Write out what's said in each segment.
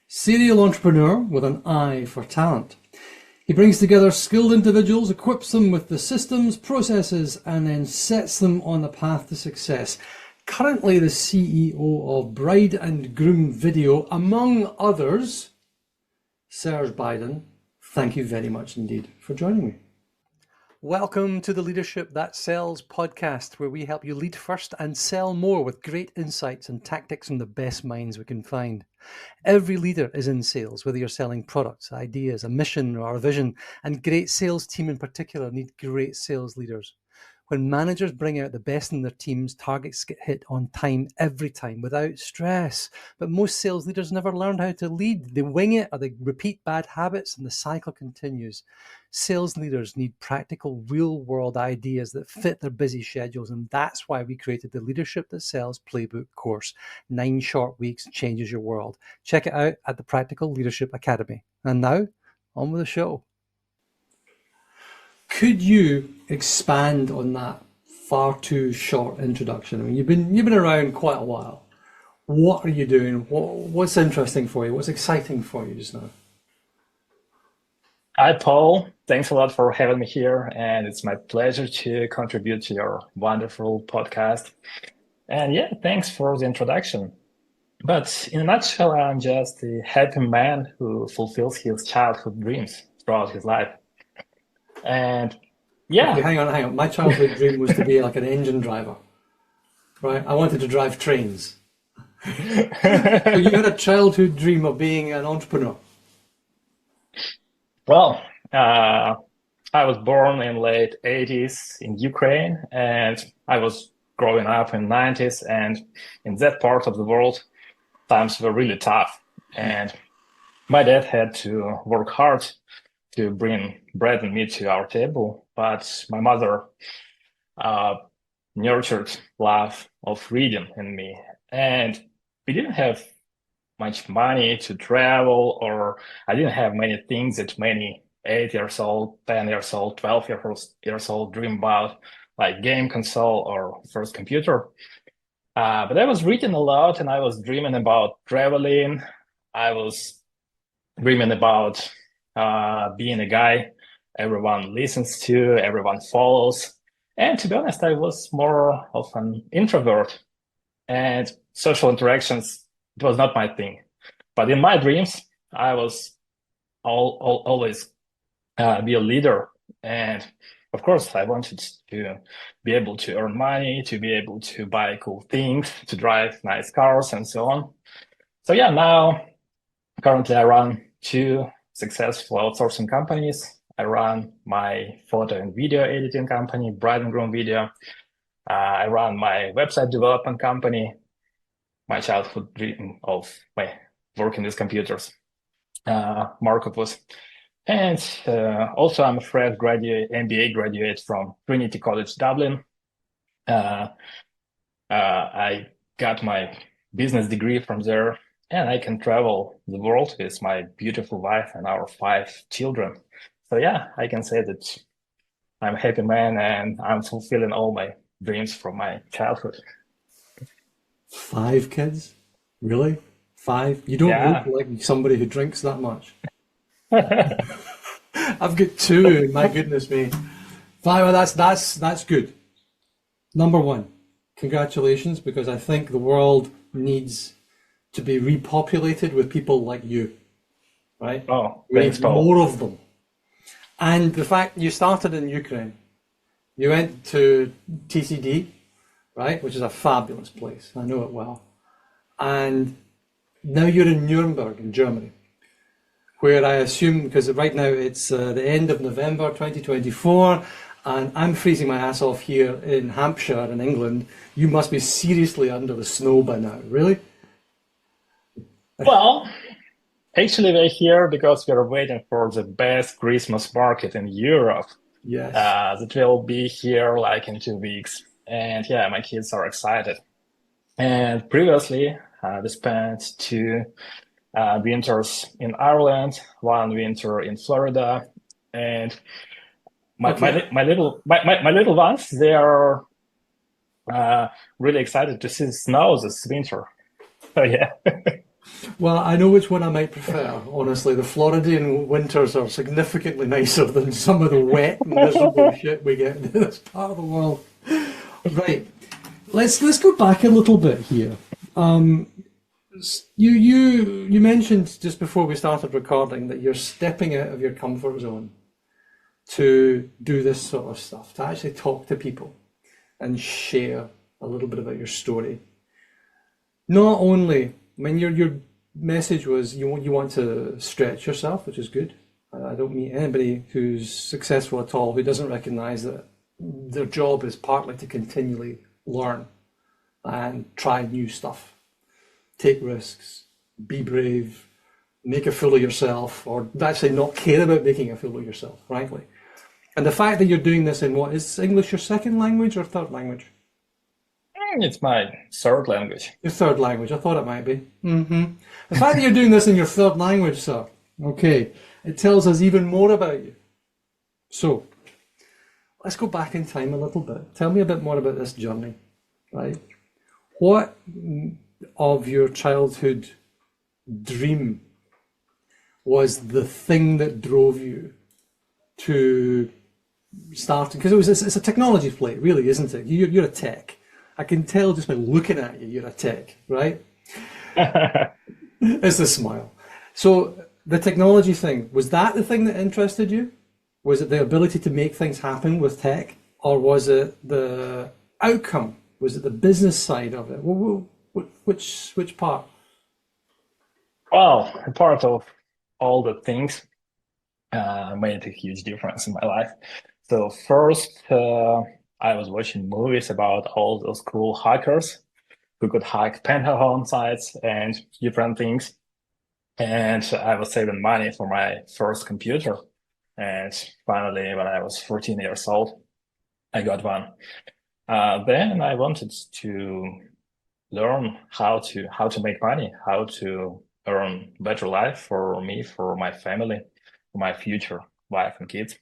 serial entrepreneur with an eye for talent. He brings together skilled individuals, equips them with the systems, processes, and then sets them on the path to success. Currently the CEO of Bride and Groom Video, among others, Serge Baidin. Thank you very much indeed for joining me. Welcome to the Leadership That Sells podcast, where we help you lead first and sell more with great insights and tactics from the best minds we can find. Every leader is in sales, whether you're selling products, ideas, a mission or a vision, and great sales team in particular need great sales leaders. When managers bring out the best in their teams, targets get hit on time every time without stress. But most sales leaders never learn how to lead. They wing it or they repeat bad habits and the cycle continues. Sales leaders need practical, real-world ideas that fit their busy schedules, and that's why we created the Leadership That Sells Playbook course. 9 short weeks changes your world. Check it out at the Practical Leadership Academy. And now, on with the show. Could you expand on that far too short introduction? I mean, you've been around quite a while. What are you doing? What's interesting for you? What's exciting for you just now? Hi, Paul. Thanks a lot for having me here, and it's my pleasure to contribute to your wonderful podcast. And yeah, thanks for the introduction. But in a nutshell, I'm just a happy man who fulfills his childhood dreams throughout his life. And Okay, yeah, hang on. My childhood dream was to be like an engine driver, right? I wanted to drive trains. So you had a childhood dream of being an entrepreneur. well, I was born in late 80s in Ukraine, and I was growing up in 90s, and in that part of the world, times were really tough. And my dad had to work hard to bring bread and meat to our table, but my mother uh, nurtured love of reading in me. And we didn't have much money to travel, or I didn't have many things that many 8 years old, 10 years old, 12 years old dream about, like game console or first computer. But I was reading a lot and I was dreaming about traveling. I was dreaming about being a guy everyone listens to, everyone follows. And to be honest, I was more of an introvert, and social interactions, it was not my thing. But in my dreams, I was always be a leader. And of course, I wanted to be able to earn money, to be able to buy cool things, to drive nice cars, and so on. So yeah, now currently I run 2 successful outsourcing companies. I run my photo and video editing company, Bride and Groom Video. I run my website development company, my childhood dream of working with computers, Marketplace. And also I'm a fresh graduate, MBA graduate from Trinity College Dublin. I got my business degree from there, and I can travel the world with my beautiful wife and our 5 children. So yeah, I can say that I'm a happy man and I'm fulfilling all my dreams from my childhood. 5 kids? Really? 5? You don't look Yeah. like somebody who drinks that much. I've got 2, my goodness me. 5, well, that's good. Number 1, congratulations, because I think the world needs to be repopulated with people like you, right? Oh, We thanks, need Paul. more of them. And the fact you started in Ukraine, you went to TCD, right, which is a fabulous place. I know it well. And now you're in Nuremberg in Germany, where I assume, because right now it's the end of November 2024, and I'm freezing my ass off here in Hampshire in England. You must be seriously under the snow by now, really? Well, actually, we're here because we're waiting for the best Christmas market in Europe. Yes. That will be here like in 2 weeks. And yeah, my kids are excited. And previously, we spent 2 winters in Ireland, 1 winter in Florida, and Okay. my little ones, they are uh, really excited to see the snow this winter. So yeah. Well, I know which one I might prefer. Honestly, the Floridian winters are significantly nicer than some of the wet, miserable shit we get in this part of the world. Right. Let's go back a little bit here. You mentioned just before we started recording that you're stepping out of your comfort zone to do this sort of stuff, to actually talk to people and share a little bit about your story. Not only, I mean, your message was you want to stretch yourself, which is good. I don't meet anybody who's successful at all who doesn't recognize that their job is partly to continually learn and try new stuff, take risks, be brave, make a fool of yourself, or actually not care about making a fool of yourself, frankly. And the fact that you're doing this in what is English your second language or third language? It's my third language. Your third language, I thought it might be. The fact that you're doing this in your third language, sir, okay, it tells us even more about you. So, let's go back in time a little bit. Tell me a bit more about this journey, right? What of your childhood dream was the thing that drove you to starting? Because it's a technology play, really, isn't it? You're a tech. I can tell just by looking at you, you're a tech, right? It's the smile. So the technology thing, was that the thing that interested you? Was it the ability to make things happen with tech? Or was it the outcome? Was it the business side of it? Which part? Well, part of all the things made a huge difference in my life. So first, I was watching movies about all those cool hackers who could hack Pentagon sites and different things. And I was saving money for my first computer. And finally, when I was 14 years old, I got one. Then I wanted to learn how to make money, how to earn better life for me, for my family, for my future wife and kids.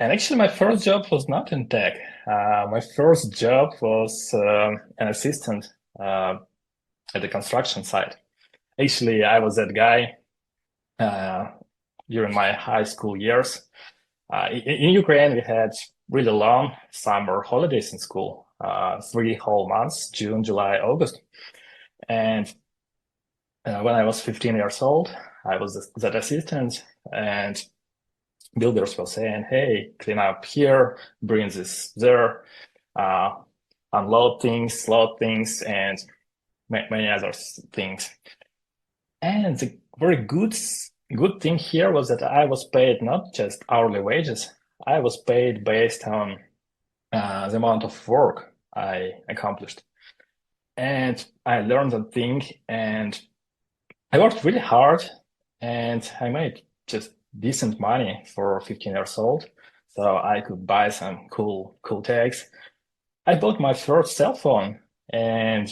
And actually, my first job was not in tech. My first job was an assistant at the construction site. Actually, I was that guy during my high school years. In Ukraine, we had really long summer holidays in school, 3 whole months, June, July, August. And when I was 15 years old, I was that assistant, and builders were saying, hey, clean up here, bring this there, unload things, load things, and many other things. And the very good thing here was that I was paid not just hourly wages. I was paid based on the amount of work I accomplished. And I learned that thing, and I worked really hard, and I made just decent money for 15 years old. So I could buy some cool tags. I bought my first cell phone, and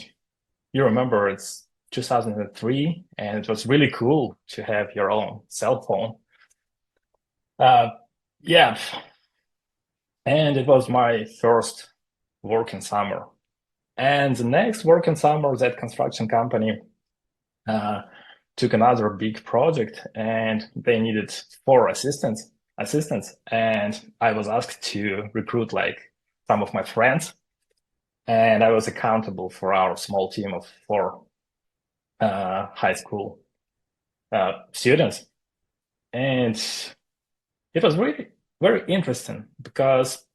you remember it's 2003, and it was really cool to have your own cell phone. Yeah, and it was my first working summer. And the next working summer, that construction company took another big project, and they needed 4 assistants. And I was asked to recruit like some of my friends, and I was accountable for our small team of 4 high school students. And it was really very interesting because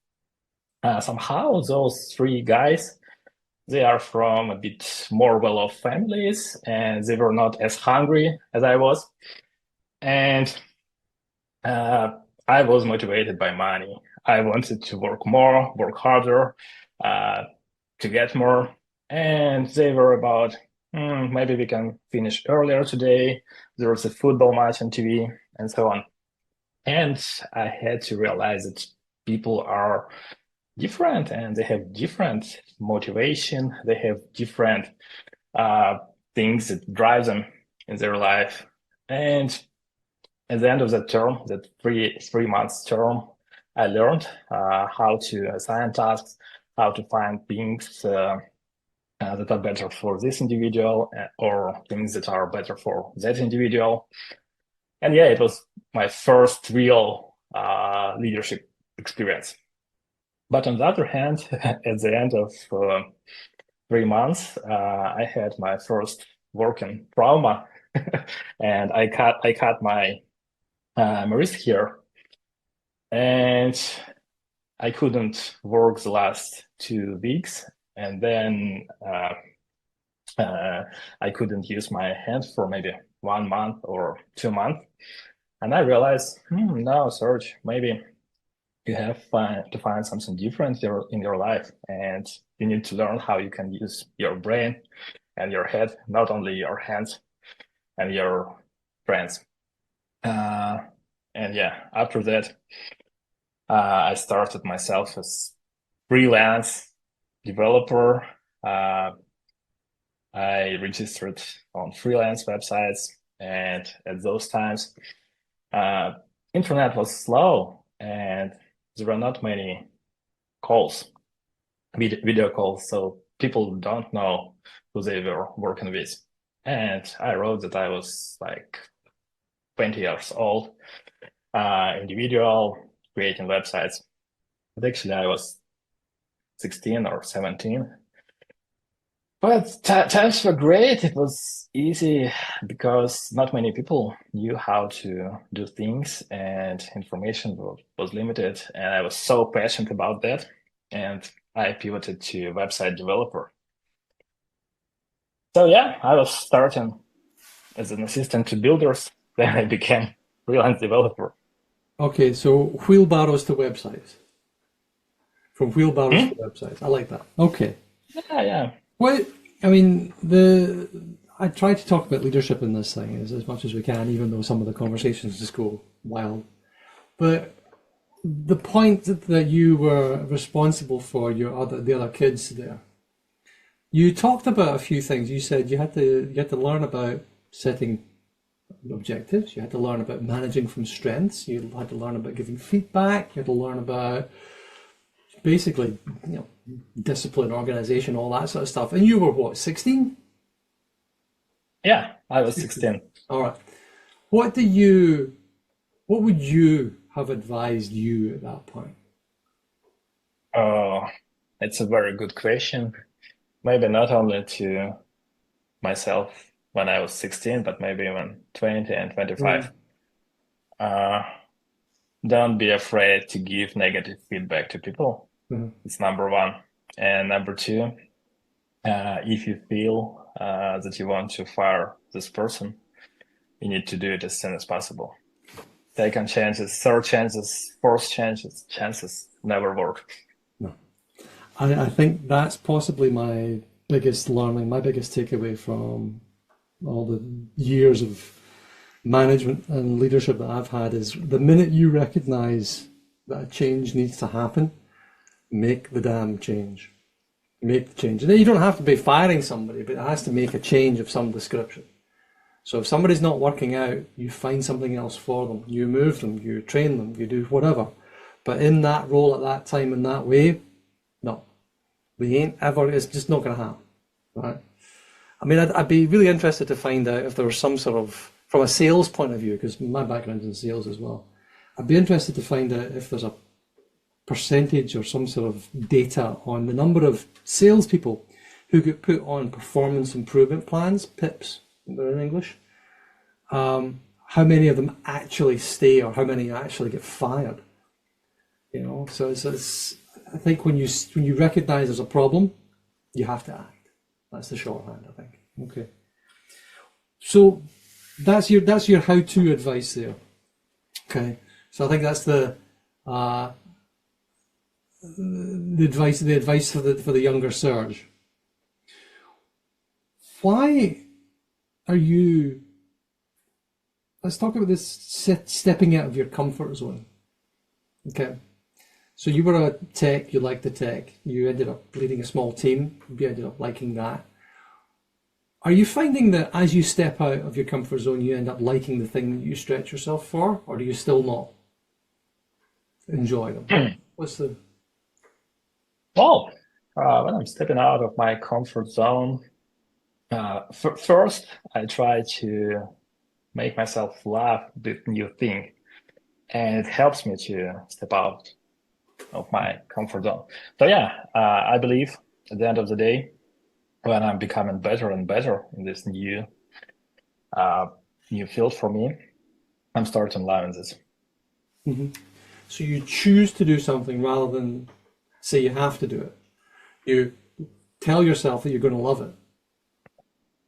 somehow those 3 guys, they are from a bit more well-off families, and they were not as hungry as I was. And I was motivated by money. I wanted to work more, work harder, to get more. And they were about, maybe we can finish earlier today. There was a football match on TV and so on. And I had to realize that people are different, and they have different motivation. They have different things that drive them in their life. And at the end of that term, that 3 months term, I learned how to assign tasks, how to find things that are better for this individual, or things that are better for that individual. And yeah, it was my first real leadership experience. But on the other hand, at the end of 3 months, I had my first working trauma, and I cut my wrist here, and I couldn't work the last 2 weeks, and then I couldn't use my hands for maybe 1 month or 2 months, and I realized, no, Serge, maybe you have to find something different in your life, and you need to learn how you can use your brain and your head, not only your hands and your friends. And yeah, after that, I started myself as freelance developer. I registered on freelance websites, and at those times, internet was slow, and there were not many calls, video calls, so people don't know who they were working with. And I wrote that I was like 20 years old, individual, creating websites. But actually, I was 16 or 17. But times were great. It was easy because not many people knew how to do things, and information was limited. And I was so passionate about that. And I pivoted to website developer. So yeah, I was starting as an assistant to builders. Then I became freelance developer. Okay, so wheelbarrows to websites. From wheelbarrows to websites. I like that. Okay. Yeah. Well, I mean, I try to talk about leadership in this thing as much as we can, even though some of the conversations just go wild. But the point that you were responsible for the other kids there, you talked about a few things. You said you had to learn about setting objectives. You had to learn about managing from strengths. You had to learn about giving feedback. You had to learn about basically, discipline, organization, all that sort of stuff. And you were what, 16? Yeah, I was 16. All right. What would you have advised you at that point? Oh, it's a very good question. Maybe not only to myself when I was 16, but maybe when 20 and 25. Uh, don't be afraid to give negative feedback to people. It's number one. And number two, if you feel that you want to fire this person, you need to do it as soon as possible. Second chances, third chances, fourth chances never work. No. I think that's possibly my biggest learning, my biggest takeaway from all the years of management and leadership that I've had is the minute you recognize that a change needs to happen, make the damn change. Make the change. And then you don't have to be firing somebody, but it has to make a change of some description. So if somebody's not working out, you find something else for them. You move them, you train them, you do whatever. But in that role at that time in that way, no. We ain't ever, it's just not going to happen. Right? I mean, I'd be really interested to find out if there was some sort of, from a sales point of view, because my background's in sales as well, I'd be interested to find out if there's a percentage or some sort of data on the number of salespeople who get put on performance improvement plans, PIPs, they're in English. How many of them actually stay, or how many actually get fired? So it's I think when you recognize there's a problem, you have to act. That's the shorthand, I think. Okay. So that's your how-to advice there. Okay. So I think that's the advice for the younger Serge. Why are you? Let's talk about this stepping out of your comfort zone. Okay. So you were a tech, you liked the tech, you ended up leading a small team, you ended up liking that. Are you finding that as you step out of your comfort zone, you end up liking the thing that you stretch yourself for, or do you still not enjoy them? What's the... Well, when I'm stepping out of my comfort zone, first I try to make myself love this new thing, and it helps me to step out of my comfort zone. So yeah, I believe at the end of the day, when I'm becoming better and better in this uh, new field for me, I'm starting loving this. So you choose to do something rather than say you have to do it. You tell yourself that you're going to love it.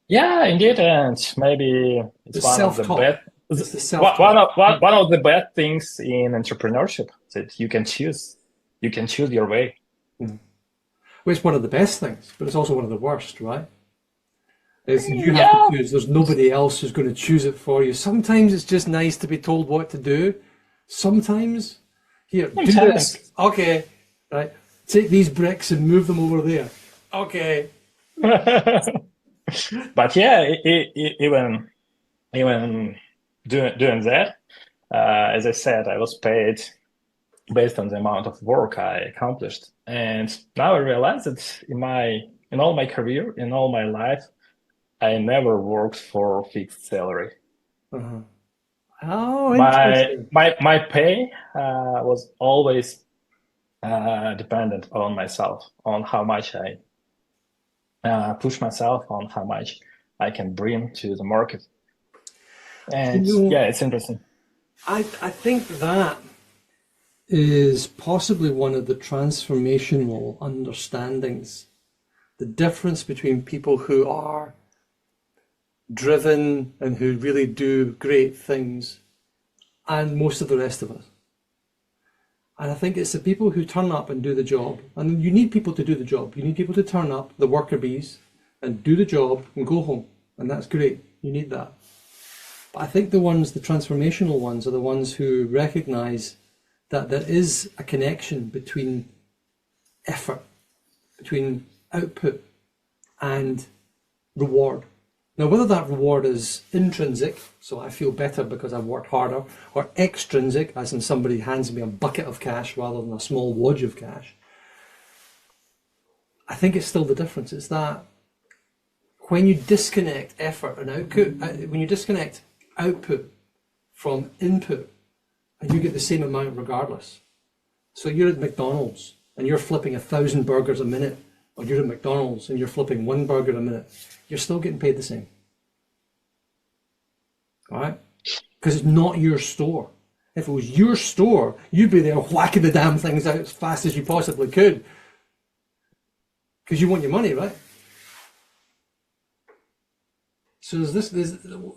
Yeah, indeed, and maybe it's It's one of the self-talk. best It's the one self-talk. of one of the bad things in entrepreneurship that you can choose your way. Well, it's one of the best things, but it's also one of the worst, right? Is you have to Yeah, choose. There's nobody else who's going to choose it for you. Sometimes it's just nice to be told what to do. Sometimes, here, do sometimes. this. Okay, right. Take these bricks and move them over there. Okay. But yeah, even doing that, as I said, I was paid based on the amount of work I accomplished. And now I realize that in all my career, in all my life, I never worked for a fixed salary. Uh-huh. Oh, My interesting. my pay was always dependent on myself, on how much I push myself, on how much I can bring to the market. You And know, yeah, it's interesting. I think that is possibly one of the transformational understandings. The difference between people who are driven and who really do great things and most of the rest of us. And I think it's the people who turn up and do the job. And you need people to do the job. You need people to turn up, the worker bees, and do the job and go home. And that's great. You need that. But I think the transformational ones, are the ones who recognize that there is a connection between effort, between output and reward. Now, whether that reward is intrinsic, so I feel better because I've worked harder, or extrinsic, as in somebody hands me a bucket of cash rather than a small wodge of cash, I think it's still the difference. It's that when you disconnect effort and output, when you disconnect output from input, and you get the same amount regardless. So you're at McDonald's and you're flipping 1,000 burgers a minute, or you're at McDonald's and you're flipping one burger a minute, you're still getting paid the same. All right? Because it's not your store. If it was your store, you'd be there whacking the damn things out as fast as you possibly could. Because you want your money, right? So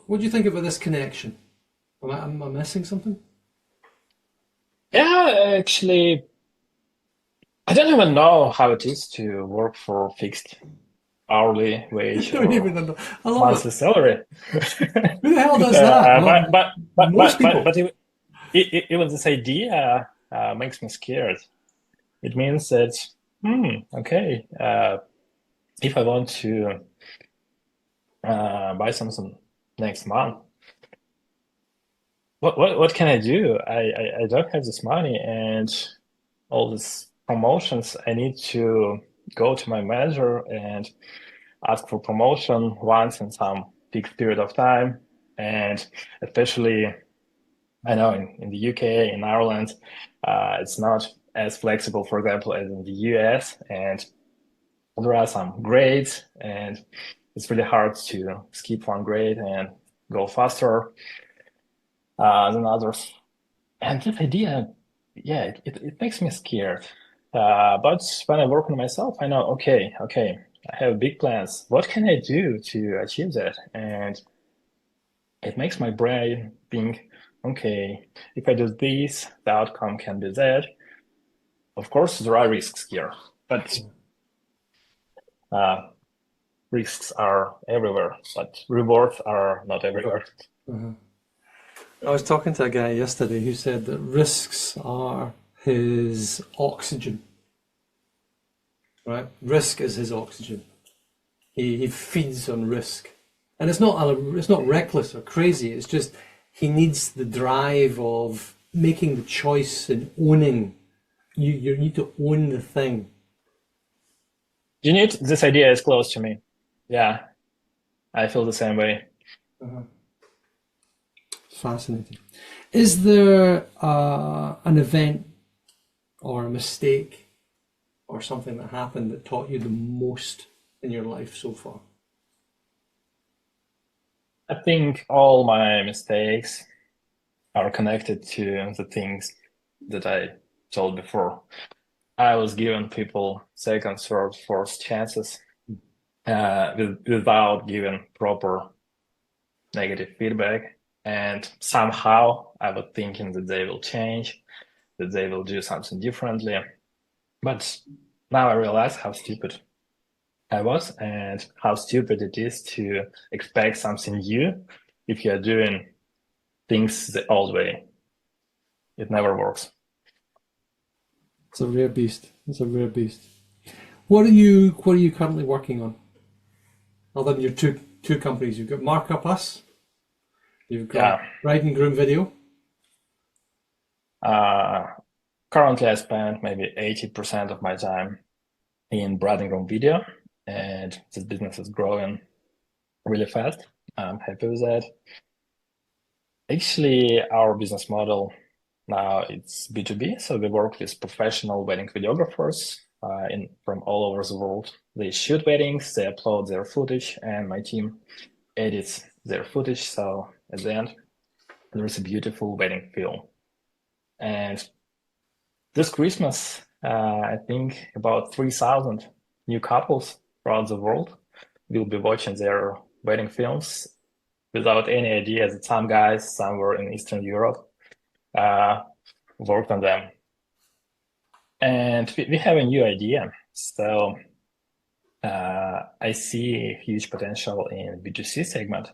what do you think about this connection? Am I missing something? Yeah, actually, I don't even know how it is to work for fixed hourly I wage don't or even know. I love it. monthly salary. Who the hell does that? Most people. But even this idea makes me scared. It means that, okay, if I want to buy something next month, what can I do? I don't have this money and all these promotions. I need to go to my manager and ask for promotion once in some fixed period of time. And especially, I know in the UK, in Ireland, it's not as flexible, for example, as in the US. And there are some grades, and it's really hard to skip one grade and go faster than others. And this idea, yeah, it makes me scared. But when I work on myself, I know, okay, I have big plans. What can I do to achieve that? And it makes my brain think, okay, if I do this, the outcome can be that. Of course, there are risks here, but uh, risks are everywhere, but rewards are not everywhere. Uh-huh. I was talking to a guy yesterday who said that risks are his oxygen, right? Risk is his oxygen. He feeds on risk. And it's not reckless or crazy, it's just he needs the drive of making the choice and owning. You need to own the thing. You need this idea is close to me. Yeah, I feel the same way. Uh-huh. Fascinating. Is there an event or a mistake or something that happened that taught you the most in your life so far? I think all my mistakes are connected to the things that I told before. I was giving people second, third, fourth chances without giving proper negative feedback. And somehow I was thinking that they will change, that they will do something differently. But now I realize how stupid I was and how stupid it is to expect something new if you're doing things the old way. It never works. It's a rare beast. It's a rare beast. What are you currently working on? Other than your two companies, you've got Markup Us, you've got Yeah. Bride and Groom Video. Uh, Currently, I spend maybe 80% of my time in Bride and Groom video, and this business is growing really fast. I'm happy with that. Actually, our business model now it's B2B, so we work with professional wedding videographers from all over the world. They shoot weddings, they upload their footage, and my team edits their footage. So at the end, there is a beautiful wedding film. And this Christmas, I think about 3,000 new couples throughout the world will be watching their wedding films without any idea that some guys somewhere in Eastern Europe uh, worked on them. And we have a new idea. So I see a huge potential in B2C segment.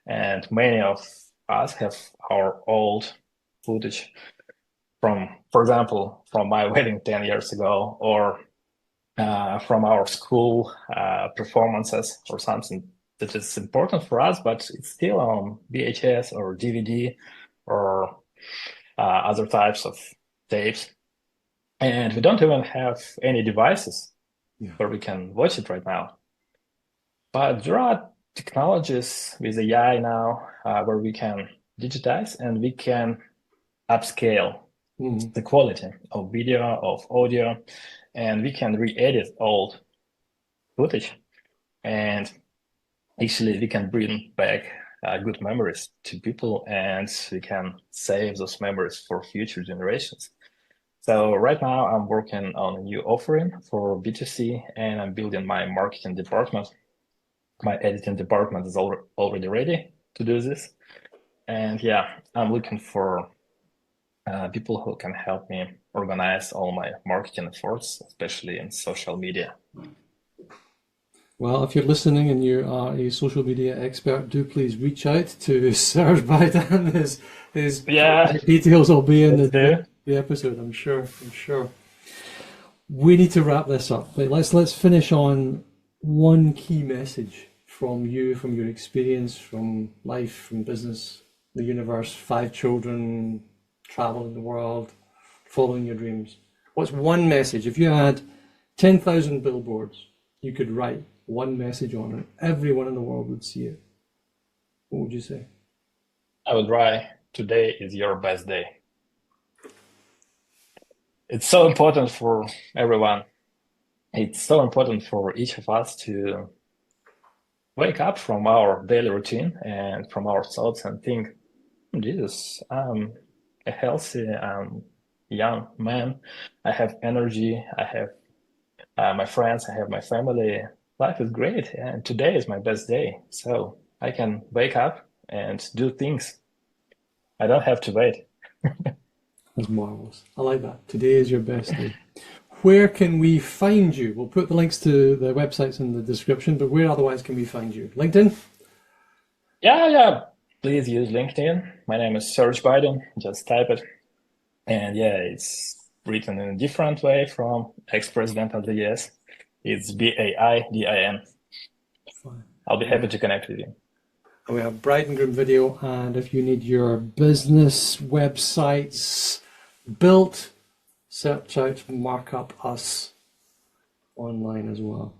And many of us have our old footage from, for example, from my wedding 10 years ago, or from our school performances, or something that is important for us, but it's still on VHS or DVD or other types of tapes. And we don't even have any devices where we can watch it right now. But there are technologies with AI now where we can digitize and we can upscale the quality of video, of audio, and we can re-edit old footage. And actually, we can bring back good memories to people, and we can save those memories for future generations. So right now, I'm working on a new offering for B2C, and I'm building my marketing department. My editing department is already ready to do this. And yeah, I'm looking for people who can help me organize all my marketing efforts, especially in social media. Well, if you're listening and you are a social media expert, do please reach out to Serge Baidin. His Yeah, contact details will be in let's do. the episode, I'm sure. I'm sure. We need to wrap this up, but let's finish on one key message from you, from your experience, from life, from business, the universe, 5 children, traveling the world, following your dreams. What's one message? If you had 10,000 billboards, you could write one message on it, everyone in the world would see it. What would you say? I would write, today is your best day. It's so important for everyone. It's so important for each of us to wake up from our daily routine and from our thoughts and think, Jesus, I'm a healthy, young man. I have energy. I have my friends. I have my family. Life is great. And today is my best day. So I can wake up and do things. I don't have to wait. That's marvelous. I like that. Today is your best day. Where can we find you? We'll put the links to the websites in the description, but where otherwise can we find you? LinkedIn? Yeah. Please use LinkedIn. My name is Serge Baidin. Just type it. And yeah, it's written in a different way from ex-president of the US. It's Baidin. Fine. I'll be happy to connect with you. And we have Bride and Groom Video, and if you need your business websites built, search out Markup Us online as well.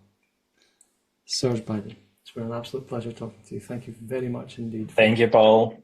Serge Baidin. It's been an absolute pleasure talking to you. Thank you very much indeed. Thank you, Paul.